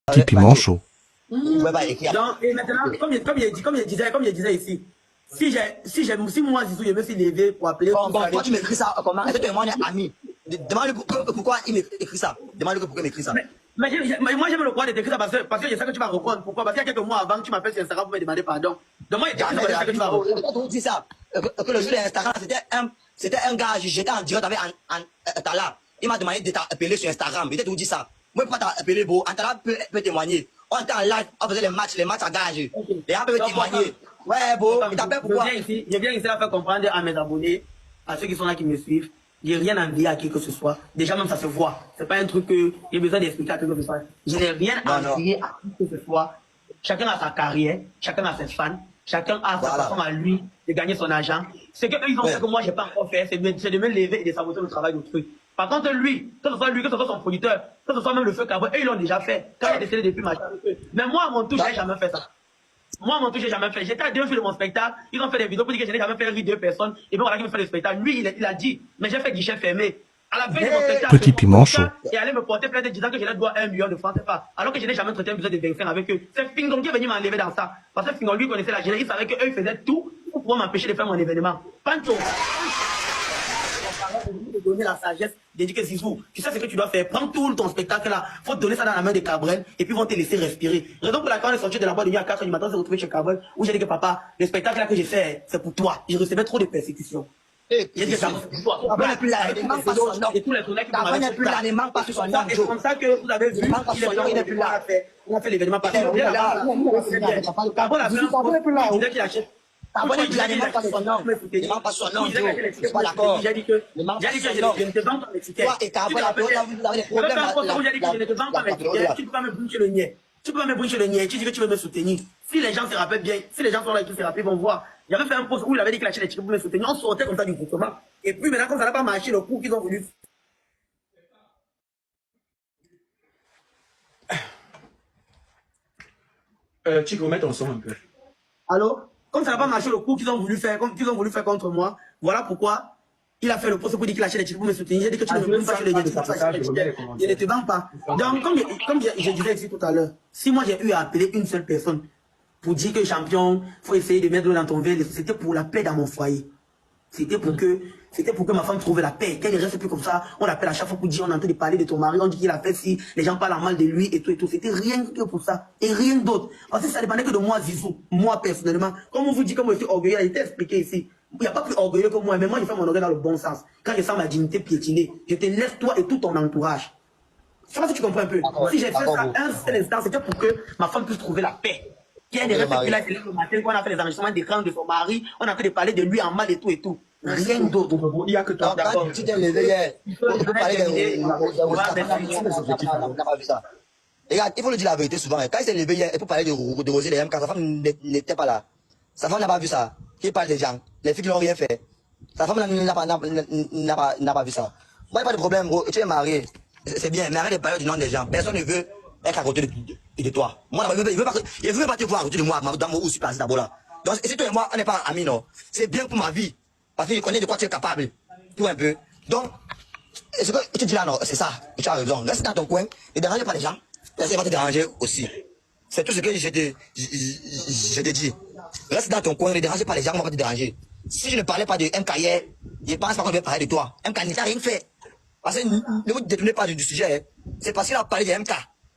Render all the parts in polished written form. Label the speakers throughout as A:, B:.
A: Petit piment chaud.
B: Donc, et maintenant, comme je disais ici, si moi, Zizou, je me suis levé pour appeler.
C: Bon, tu m'écris ça comment? Est-ce que moi, on est amis? Demande-lui pourquoi il m'écrit ça. Demande-lui pourquoi il m'écrit ça.
B: Mais moi, j'aime le droit de t'écrire ça parce que je sais que tu vas répondre. Pourquoi? Parce qu'il y a quelques mois avant, tu m'appelles sur Instagram pour me demander pardon. Donc, moi, je t'écris ça parce que tu vas répondre.
C: Je dis ça. Que le jour de Instagram, c'était un gars, j'étais en direct avec Tala. Il m'a demandé de t'appeler sur Instagram. Il t'a tout dit ça. Moi, pourquoi t'as appelé beau? Tala peut témoigner. On était en live, on faisait les matchs à gage. Les gens peuvent témoigner. Ouais, beau, il t'appelle pourquoi?
B: Je viens ici à faire comprendre à mes abonnés, à ceux qui sont là, qui me suivent. J'ai rien envié à qui que ce soit. Déjà, même ça se voit. C'est pas un truc que j'ai besoin d'expliquer à qui que ce soit. Je n'ai rien envié à qui que ce soit. Chacun a sa carrière, chacun a ses fans, chacun a sa façon à lui de gagner son argent. Ce qu'eux, ils ont fait que moi, j'ai pas encore fait, c'est de me lever et de saboter le travail d'autrui. Par contre, lui, que ce soit lui, que ce soit son producteur, que ce soit même le feu Cabo, eux, ils l'ont déjà fait. Quand il a décidé depuis machin. Mais moi, à mon tour, j'ai jamais fait ça. Moi, à mon tour, j'ai jamais fait. J'étais à 2 jours de mon spectacle. Ils ont fait des vidéos pour dire que je n'ai jamais fait rire 2 personnes. Et puis voilà, qui me fait le spectacle. Lui, il a dit, mais j'ai fait guichet fermé. À la fin de mon spectacle,
A: Petit piment chaud.
B: Et allait me porter plainte disant que je leur dois 1 million de francs CFA. Alors que je n'ai jamais traité un besoin de 25 avec eux. C'est Fingon qui est venu m'enlever dans ça. Parce que Fingon, lui, connaissait la jeunesse. Il savait qu'eux, ils faisaient tout pour pouvoir m'empêcher de faire mon événement. Pancho. De donner la sagesse, de dire que Zizou, tu sais ce que tu dois faire, prends tout ton spectacle là, faut te donner ça dans la main de Cabrel et puis vont te laisser respirer. Raison pour laquelle on est sorti de la boîte de nuit à 4 h du matin, on s'est retrouvé chez Cabrel où j'ai dit que papa, le spectacle là que j'ai fait, c'est pour toi. Je recevais trop de persécutions. J'ai dit que ça pour toi.
C: Cabrel n'est plus là, il ne manque pas son nom.
B: Et tous les tournages qui
C: Cabrel n'est plus là, il ne manque pas son nom.
B: C'est comme ça que vous avez vu, il n'est plus là. On a fait l'événement par Cabrel a fait un peu là, il disait qu'il achète.
C: Cabrel n'est plus là, il ne manque pas son nom. Il ne manque pas son nom, Joe. Je suis pas d'accord.
B: J'ai dit que je ne te vends pas mes tickets.
C: Toi et Cabrel, vous avez des problèmes.
B: J'ai dit que je ne te vends pas mes tickets. Tu ne peux pas me brûler le niais. Tu peux pas me brûler le niais. Tu dis que tu veux me soutenir. Si les gens se rappellent bien, si les gens sont là et qui se rappellent, ils vont voir. J'avais fait un post où il avait dit qu'il achetait les tickets pour me soutenir. On sortait comme ça du groupement. Et puis maintenant, comme ça n'a pas marché, le coup qu'ils ont voulu.
D: Tu peux mettre ton son un peu.
B: Allô? Comme ça n'a pas marché le coup qu'ils ont voulu faire, contre moi, voilà pourquoi il a fait le poste pour dire qu'il achète les tickets pour me soutenir. J'ai dit que tu ne me pas sur les tickets. Je ne te vends pas. Donc, comme je disais ici tout à l'heure, si moi j'ai eu à appeler une seule personne pour dire que champion, il faut essayer de mettre l'eau dans ton verre, c'était pour la paix dans mon foyer. C'était pour que ma femme trouve la paix, qu'elle ne reste plus comme ça. On l'appelle à chaque fois pour dire, on est en train de parler de ton mari, on dit qu'il a fait si, les gens parlent en mal de lui et tout et tout. C'était rien que pour ça. Et rien d'autre. Parce que ça dépendait que de moi, Zizou. Moi, personnellement. Comme on vous dit, comme je suis orgueilleux, il a été expliqué ici. Il n'y a pas plus orgueilleux que moi, mais moi, je fais mon orgueil dans le bon sens. Quand je sens ma dignité piétinée, je te laisse toi et tout ton entourage. Je sais pas si tu comprends un peu. Si j'ai fait ça un seul instant, c'était pour que ma femme puisse trouver la paix. Qui est des là, le matin, quand on a fait les enregistrements d'écran de son mari, on a fait de parler de lui en mal et tout et tout. Rien d'autre.
D: Il n'y a que toi.
C: D'accord. Tu t'es levé hier. Tu peux parler de ça. Regarde, il faut le dire la vérité souvent. Quand il s'est levé hier, pour parler de Rosé, les MK, sa femme n'était pas là. Sa femme n'a pas vu ça. Qui parle des gens. Les filles qui n'ont rien fait. Sa femme n'a pas vu ça. Moi, il n'y a pas de problème, gros. Tu es marié. C'est bien. Mais arrête de parler du nom des gens. Personne ne veut être à côté de toi. Moi, il ne veut pas te voir à côté de moi, dans mon aussi place d'abord là. Donc, si toi et moi, on n'est pas amis, non. C'est bien pour ma vie. Parce qu'il connaît de quoi tu es capable. Tout un peu. Donc, ce que tu dis là, non, c'est ça. Tu as raison. Reste dans ton coin. Ne dérange pas les gens. Personne va te déranger aussi. C'est tout ce que je te dis. Reste dans ton coin. Ne dérange pas les gens. On va pas te déranger. Si je ne parlais pas de MK hier, je pense pas qu'on devait parler de toi. MK n'a rien fait. Parce que ne vous détournez pas du sujet. C'est parce qu'il a parlé de MK.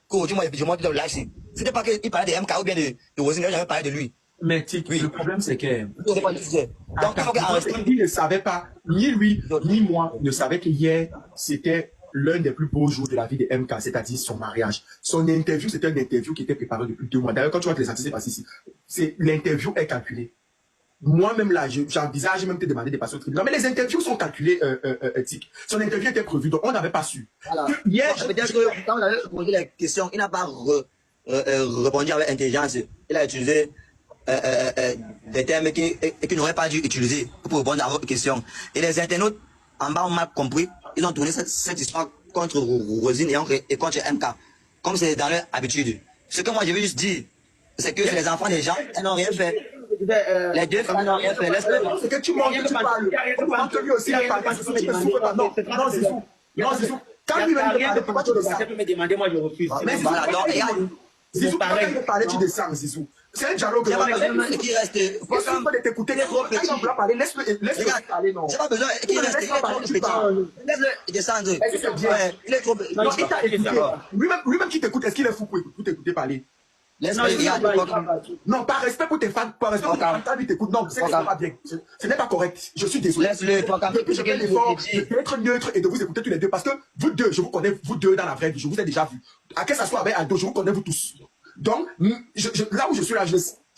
C: Qu'aujourd'hui, moi, je monte dans le live. C'était pas qu'il parlait de MK ou bien de Rosine. Il n'a jamais parlé de lui.
D: Mais oui. Le problème, c'est que
C: il
D: ne savait pas, ni lui, ni moi, ne savait qu'hier, c'était l'un des plus beaux jours de la vie de MK, c'est-à-dire son mariage. Son interview, c'était une interview qui était préparée depuis 2 mois. D'ailleurs, quand tu vois que les statistiques passent ici, l'interview est calculée. Moi-même, là, j'envisage même te demander des passer au tribunal. Mais les interviews sont calculées, éthiques. Son interview était prévue, donc on n'avait pas su.
C: Alors, hier, quand on avait posé la question, il n'a pas répondu avec intelligence. Il a utilisé des termes qu'il n'aurait pas dû utiliser pour répondre à votre question. Et les internautes, en bas, ont mal compris. Ils ont tourné cette histoire contre Rosine et contre MK. Comme c'est dans leur habitude. Ce que moi, je veux juste dire, c'est que les enfants des gens, ils n'ont rien fait. Les deux femmes n'ont rien fait.
D: C'est que tu manques, tu parles. Tu manques lui aussi, il a parlé. Non, c'est fou. Non, Quand lui-même te parle, pourquoi tu descends?
B: Tu peux me demander, moi je refuse.
C: Mais voilà, donc, regarde.
D: Zizou, quand il veut parler, tu descends, Zizou. C'est un dialogue.
C: J'ai pas besoin qu'il reste.
D: Est-ce qu'il faut t'écouter? Quand il va vouloir parler, laisse-le parler, non.
C: J'ai pas besoin qu'il reste. Il est trop petit. Laisse-le descendre.
D: Est-ce que c'est bien?
C: Il est trop petit.
D: Non, il t'a écouté. Lui-même qui t'écoute, est-ce qu'il est fou pour t'écouter parler?
C: Laisse-le regarder.
D: Non, par respect pour tes fans, par respect pour tes fans, quand il t'écoute, non, c'est pas bien. Ce n'est pas correct. Je suis désolé.
C: Laisse-le.
D: Depuis, je fais l'effort d'être neutre et de vous écouter tous les deux parce que vous deux, je vous connais, vous deux dans la vraie vie, je vous ai déjà vu. À que ça soit avec Aldo, je vous connais vous tous. Donc, là où je suis là, je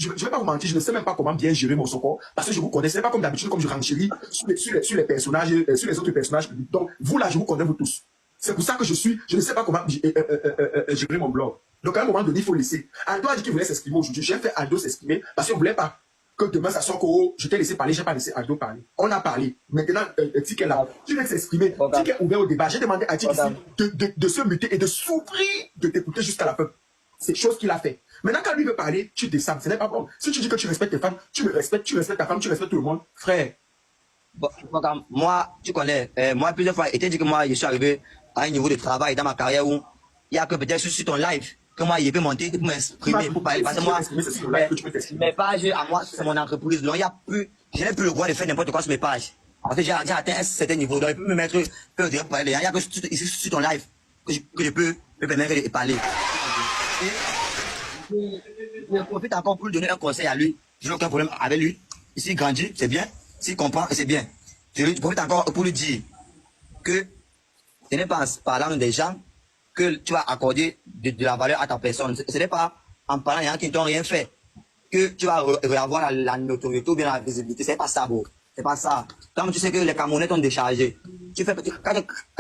D: vais pas vous mentir, je ne sais même pas comment bien gérer mon socor parce que je vous connais. C'est pas comme d'habitude, comme je renchéris sur les personnages, sur les autres personnages publics. Donc, vous là, je vous connais vous tous. C'est pour ça que je ne sais pas comment gérer mon blog. Donc, à un moment donné, il faut laisser. Aldo a dit qu'il voulait s'exprimer aujourd'hui. J'ai fait Aldo s'exprimer parce qu'il ne voulait pas que demain ça soit que je t'ai laissé parler, je n'ai pas laissé Aldo parler. On a parlé. Maintenant, Tic est là. Tu veux s'exprimer. Tic est ouvert au débat. J'ai demandé à Tic ici de se muter et de s'ouvrir, de t'écouter jusqu'à la fin. C'est chose qu'il a fait. Maintenant, quand lui veut parler, tu descends. Ce n'est pas bon. Si tu dis que tu respectes tes femmes, tu me respectes, tu respectes ta femme, tu respectes tout le monde. Frère.
C: Bon, moi, tu connais, moi, plusieurs fois, il t'a dit que moi, je suis arrivé à un niveau de travail dans ma carrière où il y a que peut-être sur ton live, que moi, il peut monter, pour m'exprimer, pour parler. Parce que moi, mes pages, à moi, c'est mon entreprise. Donc, il y a plus, je n'ai plus le droit de faire n'importe quoi sur mes pages. Parce que j'ai atteint un certain niveau. Donc, il peut me mettre, pour parler. Il y a que ici, sur ton live, que je peux me permettre de parler. Je profite encore pour lui donner un conseil à lui. Je n'ai aucun problème avec lui. S'il grandit, c'est bien. S'il comprend, c'est bien. Je profite encore pour lui dire que ce n'est pas en parlant des gens que tu vas accorder de la valeur à ta personne. Ce n'est pas en parlant des gens qui ne t'ont rien fait que tu vas avoir la notoriété ou bien la visibilité. C'est pas ça, bro. C'est pas ça. Comme tu sais que les Camerounais t'ont déchargé. Quand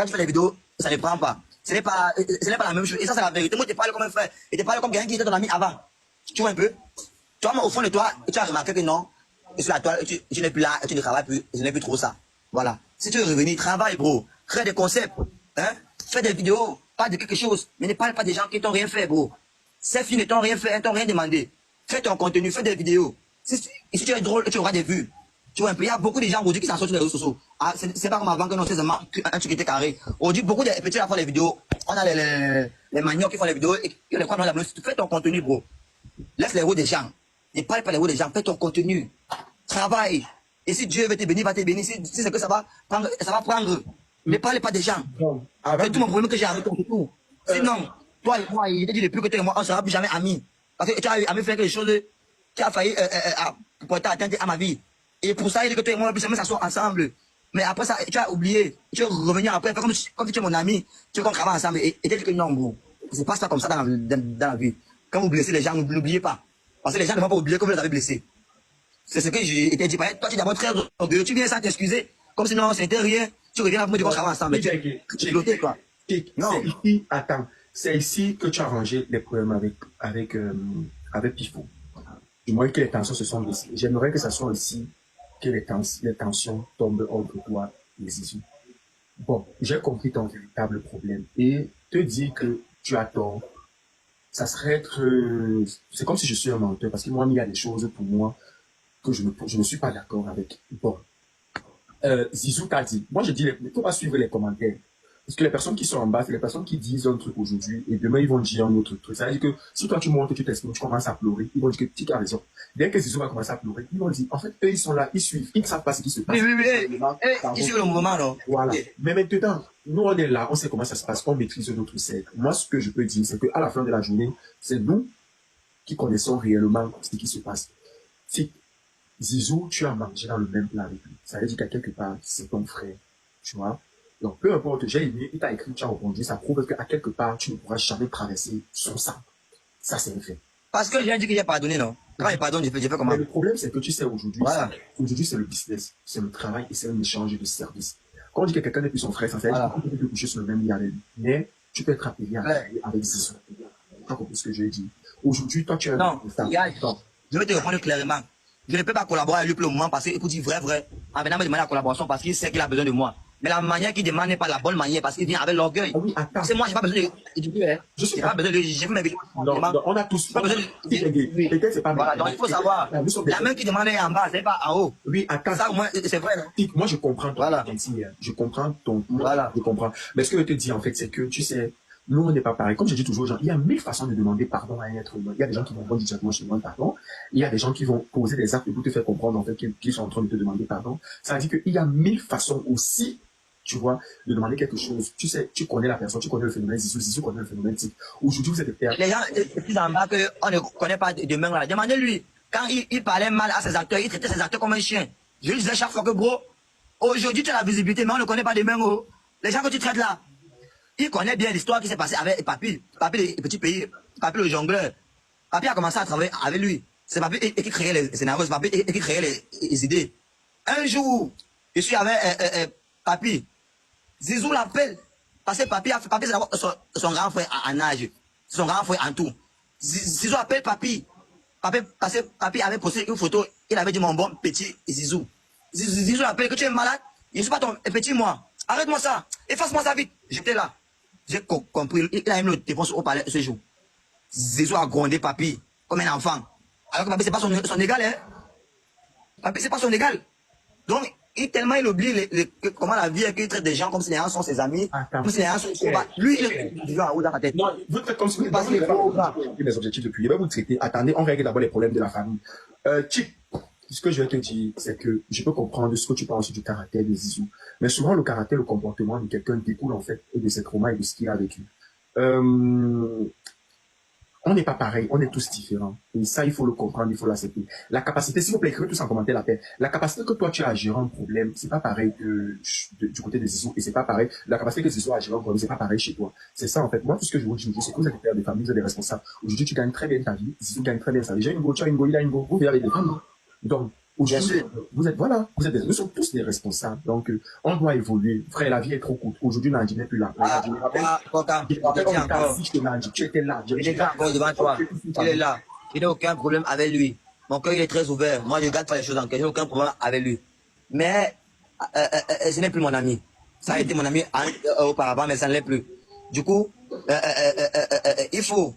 C: tu fais des vidéos, ça ne prend pas. Ce n'est pas la même chose. Et ça, c'est la vérité. Moi, je te parle comme un frère. Et je te parle comme quelqu'un qui était ton ami avant. Tu vois un peu? Toi, au fond de toi, tu as remarqué que non. Et sur la toile, tu n'es plus là, tu ne travailles plus, je n'ai plus trop ça. Voilà. Si tu veux revenir, travaille, bro. Crée des concepts. Hein? Fais des vidéos, parle de quelque chose. Mais ne parle pas des gens qui t'ont rien fait, bro. Ces filles ne t'ont rien fait, elles t'ont rien demandé. Fais ton contenu, fais des vidéos. Si tu es drôle, tu auras des vues. Tu vois un peu, il y a beaucoup de gens aujourd'hui qui s'en sortent sur les réseaux sociaux. Ah, c'est pas comme avant que non, c'est seulement un truc qui était carré. Aujourd'hui, beaucoup de petits font les vidéos. On a les maniaques qui font les vidéos et les croient dans la blouse. Fais ton contenu, bro. Laisse les roues des gens. Ne parle pas les roues des gens, fais ton contenu. Travaille. Et si Dieu veut te bénir, va te bénir. Si c'est que ça va prendre. Ne parle pas des gens. C'est tout mon problème que j'ai avec ton tout. Sinon, toi et moi, il te dit depuis que toi et moi, on ne sera plus jamais amis. Parce que tu as fait quelque chose, tu as failli porter atteinte à ma vie. Et pour ça, il dit que toi et moi, on ne peut jamais s'asseoir ensemble. Mais après ça, tu as oublié. Tu veux revenir après, comme si tu es mon ami, tu veux qu'on travaille ensemble. Et tu dis que non, bro. C'est pas ça comme ça dans la vie. Quand vous blessez les gens, n'oubliez pas. Parce que les gens ne vont pas oublier que vous les avez blessés. C'est ce que j'ai été dit. Toi, tu es d'abord très orgueilleux. Tu viens sans t'excuser. Comme si non, c'était rien. Tu reviens après, tu vas travailler ensemble. Tu es bloqué, quoi.
D: Non. Ici, attends. C'est ici que tu as rangé les problèmes avec Pifo. Du moins que les tensions se sont baissées. J'aimerais que ça soit ici que les tensions tombent entre toi et Zizou. Bon, j'ai compris ton véritable problème. Et te dire que tu as tort, ça serait être... c'est comme si je suis un menteur. Parce que moi, il y a des choses pour moi que je ne suis pas d'accord avec. Bon. Zizou t'a dit. Moi, je dis, il ne faut pas suivre les commentaires. Parce que les personnes qui sont en bas, c'est les personnes qui disent un truc aujourd'hui et demain, ils vont dire un autre truc. Ça veut dire que si toi, tu montes et tu t'exprimes, tu commences à pleurer, ils vont dire que tu as raison. Dès que Zizou va commencer à pleurer, ils vont dire, en fait, eux, ils sont là, ils suivent, ils ne savent pas ce qui se passe.
C: Oui. Ils suivent le mouvement, non?
D: Voilà. Mais maintenant, nous, on est là, on sait comment ça se passe, on maîtrise notre cercle. Moi, ce que je peux dire, c'est qu'à la fin de la journée, c'est nous qui connaissons réellement ce qui se passe. Si Zizou, tu as mangé dans le même plat avec lui, ça veut dire qu'à quelque part, c'est ton frère, tu vois. Donc, peu importe, j'ai aimé, il t'a écrit, tu as répondu, ça prouve qu'à quelque part, tu ne pourras jamais traverser son sang. Ça, c'est un fait.
C: Parce que j'ai dit que j'ai pardonné, non? Quand il pardonne, je fais comment?
D: Mais le problème, c'est que tu sais, aujourd'hui,
C: voilà.
D: Aujourd'hui, c'est le business, c'est le travail et c'est un échange de services. Quand on dit que quelqu'un n'est plus son frère, ça veut dire que tu peux coucher sur le même lit avec lui. Mais tu peux être appelé avec Zizou. Tu as compris ce que j'ai dit? Aujourd'hui, toi, tu es
C: non, je vais te répondre clairement. Je ne peux pas collaborer avec lui pour le moment parce qu'il faut dire vrai. En venant me demander la collaboration parce qu'il sait qu'il a besoin de moi. Mais la manière qu'il demande n'est pas la bonne manière parce qu'il vient avec l'orgueil.
D: Ah oui, attends.
C: C'est moi, j'ai pas besoin de hein.
D: Je suis
C: J'ai pas besoin de. J'ai vu mes vidéos.
D: Non, non, on a tous.
C: Pas besoin de.
D: Peut-être c'est pas
C: Voilà, donc il faut savoir. La main qui demande est en bas, c'est pas en haut.
D: Oui, attends.
C: Ça, au moins, c'est vrai. Non?
D: Moi, je comprends ton
C: Voilà.
D: Je comprends ton.
C: Voilà.
D: Je comprends. Mais ce que je te dis, en fait, c'est que, tu sais, nous, on n'est pas pareil. Comme je dis toujours aux gens, il y a 1000 façons de demander pardon à un être humain. Il y a des gens qui vont rendre directement chez moi pardon. Il y a des gens qui vont poser des actes pour te faire comprendre, en fait, qu'ils sont en train de te demander pardon. Ça veut dire qu'il y a 1000 façons aussi, tu vois, de demander quelque chose. Tu sais, tu connais la personne, tu connais le phénomène Zizou, Zizou connaît le phénomène Tic. Aujourd'hui, vous êtes des
C: Les gens, plus en bas qu'on ne connaît pas de main là. Demandez-lui. Quand il parlait mal à ses acteurs, il traitait ses acteurs comme un chien. Je lui disais chaque fois que, bro, aujourd'hui, tu as la visibilité, mais on ne connaît pas de main. Oh. Les gens que tu traites là, il connaît bien l'histoire qui s'est passée avec Papi. Papi, le petit pays. Papi, le jongleur. Papi a commencé à travailler avec lui. C'est Papi qui créait les scénarios. C'est Papi qui créait les idées. Un jour, je suis avec Papi. Zizou l'appelle. Parce que Papi c'est son grand frère en âge. Son grand frère en tout. Zizou appelle Papi. Parce que Papi avait posté une photo. Il avait dit mon bon petit Zizou. Zizou l'appelle que tu es malade. Je ne suis pas ton petit moi. Arrête-moi ça. Efface-moi ça vite. J'étais là. J'ai compris. Il a mis le téléphone au palais ce jour. Zizou a grondé Papi comme un enfant. Alors que Papi, c'est pas son égal. Hein? Papi, c'est pas son égal. Donc, tellement il oublie comment la vie est qu'il traite des gens comme si les gens sont ses amis. Comme si les gens sont ses copains. Lui, il est dans sa tête.
D: Non, vous faites comme si vous passez mes objectifs depuis. Il va vous traiter. Attendez, on règle d'abord les problèmes de la famille. Chip, ce que je vais te dire, c'est que je peux comprendre ce que tu penses du caractère de Zizou. Mais souvent, le caractère, le comportement de quelqu'un découle en fait de ses traumas et de ce qu'il a vécu. On n'est pas pareil, on est tous différents. Et ça, il faut le comprendre, il faut l'accepter. La capacité, s'il vous plaît, écrivez tous en commentaire la paix. La capacité que toi, tu as à gérer un problème, c'est pas pareil que du côté de Zizou. Et c'est pas pareil. La capacité que Zizou a à gérer un problème, c'est pas pareil chez toi. C'est ça, en fait. Moi, tout ce que je vous dis, c'est que vous êtes des pères de famille, vous êtes des responsables. Aujourd'hui, tu gagnes très bien ta vie. Zizou gagne très bien sa vie. J'ai une go, tu as une go, il a une go. Vous vivez avec des femmes. Donc, aujourd'hui, nous sommes tous des responsables. Donc, on doit évoluer. Frère, la vie est trop courte. Aujourd'hui, Nandi n'est plus là. Tu étais là.
C: Il est là, encore devant toi. Il est là. Il n'a aucun problème avec lui. Mon cœur, il est très ouvert. Moi, je ne garde pas les choses en cœur. Je n'ai aucun problème avec lui. Mais, ce n'est plus mon ami. Ça a été mon ami auparavant, mais ça ne l'est plus. Du coup, il faut.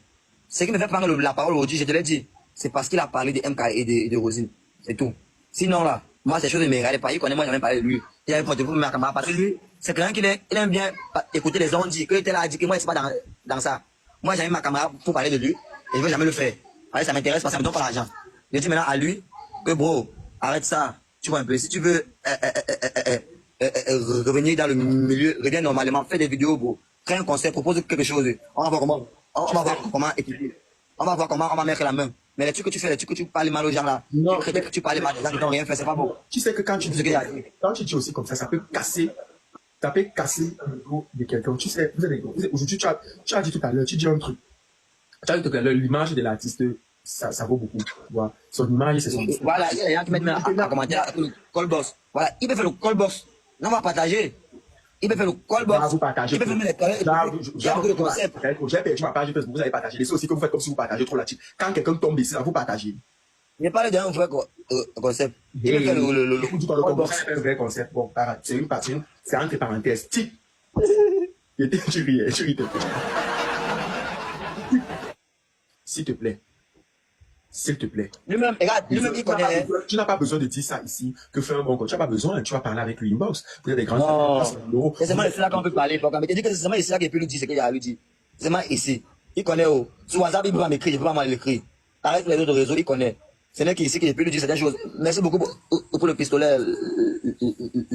C: Ce qui me fait prendre la parole aujourd'hui, je te l'ai dit, c'est parce qu'il a parlé de MK et de Rosine. C'est tout. Sinon, là, moi, ces choses ne me regardent pas. Il connaît, moi, j'ai même parlé de lui. Il a un porte-vous ma camarade. Parce que lui, c'est quelqu'un qui aime bien écouter les gens dire. Qu'il était là, a dit que moi, je ne suis pas dans ça. Moi, j'ai mis ma camarade pour parler de lui. Et je ne veux jamais le faire. Allez, ça m'intéresse parce que ça me donne pas l'argent. Je dis maintenant à lui que, bro, arrête ça. Tu vois un peu. Si tu veux revenir dans le milieu, reviens normalement, fais des vidéos, bro. Crée un concept, propose quelque chose. On va voir comment étudier. On va voir comment on va mettre la main. Mais les trucs que tu fais, les trucs que tu parles mal aux gens là, que tu parles mal aux gens qui n'ont rien fait, c'est pas bon.
D: Tu sais que quand tu dis aussi comme ça peut casser un ego de quelqu'un. Tu sais, aujourd'hui, tu as dit tout à l'heure, tu dis un truc. Tu as dit tout à l'heure, l'image de l'artiste, ça vaut beaucoup. Tu vois. Son image, c'est son.
C: Voilà, il y a des gens qui mettent un commentaire, le call boss. Voilà, il peut faire le call boss. Non, on va partager. Il peut faire le call box. Il peut filmer les toilettes. Il y a beaucoup de concepts.
D: J'ai perdu ma page, vous avez partagé. C'est aussi que vous faites comme si vous partagez trop là-dessus. Quand quelqu'un tombe ici, là, vous partagez.
C: Il n'est pas d'un vrai concept. Il peut faire le
D: call box. C'est un vrai concept. Bon, c'est une partie, c'est entre parenthèses. Type. Tu riais. S'il te plaît. S'il te plaît.
C: Lui-même, regarde, lui-même, il connaît.
D: Tu n'as pas besoin de dire ça ici, que faire un bon compte. Tu n'as pas besoin, tu vas parler avec lui inbox. Vous êtes des grands.
C: C'est seulement ici là qu'on peut parler. Mais tu dis que c'est seulement ici là qu'il peut lui dire ce qu'il y a à lui dire. C'est seulement ici. Il connaît. Sur WhatsApp, il peut pas m'écrire, il peut pas mal l'écrire. Avec les autres réseaux, il connaît. Ce n'est qu'ici qu'il peut lui dire certaines choses. Merci beaucoup pour le pistolet,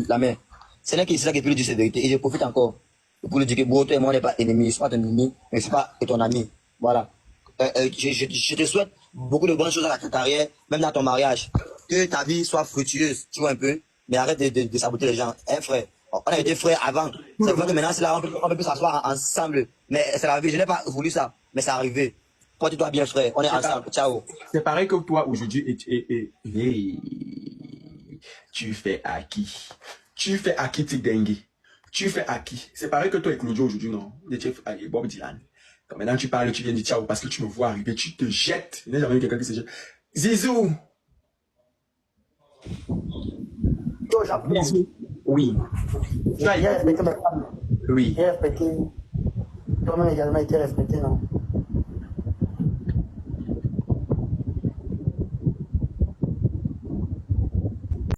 C: la main. Ce n'est qu'ici là qu'il peut lui dire cette vérité. Et je profite encore pour lui dire que toi et moi, on n'est pas ennemis. Je ne suis pas ton ennemi, mais je ne suis pas ton ami. Voilà. Je te souhaite beaucoup de bonnes choses dans ta carrière, même dans ton mariage. Que ta vie soit fructueuse, tu vois un peu. Mais arrête de saboter les gens. Hein, frère, on a été frères avant. C'est vrai que maintenant, c'est là, on peut plus s'asseoir ensemble. Mais c'est la vie. Je n'ai pas voulu ça, mais c'est arrivé. Porte-toi bien, frère. On est ensemble. Ciao.
D: C'est pareil que toi aujourd'hui. Tu fais à qui? Tu fais à qui, Tidengue? Tu fais à qui? C'est pareil que toi et Claudio aujourd'hui, non? Bob Dylan. Quand maintenant tu parles, tu viens de ciao parce que tu me vois arriver, tu te jettes. Il n'y a jamais eu quelqu'un qui se jette. Zizou!
C: Yo,
D: Oui.
B: J'ai respecté ma femme.
D: Oui.
B: J'ai respecté. Toi-même également été respecté, non?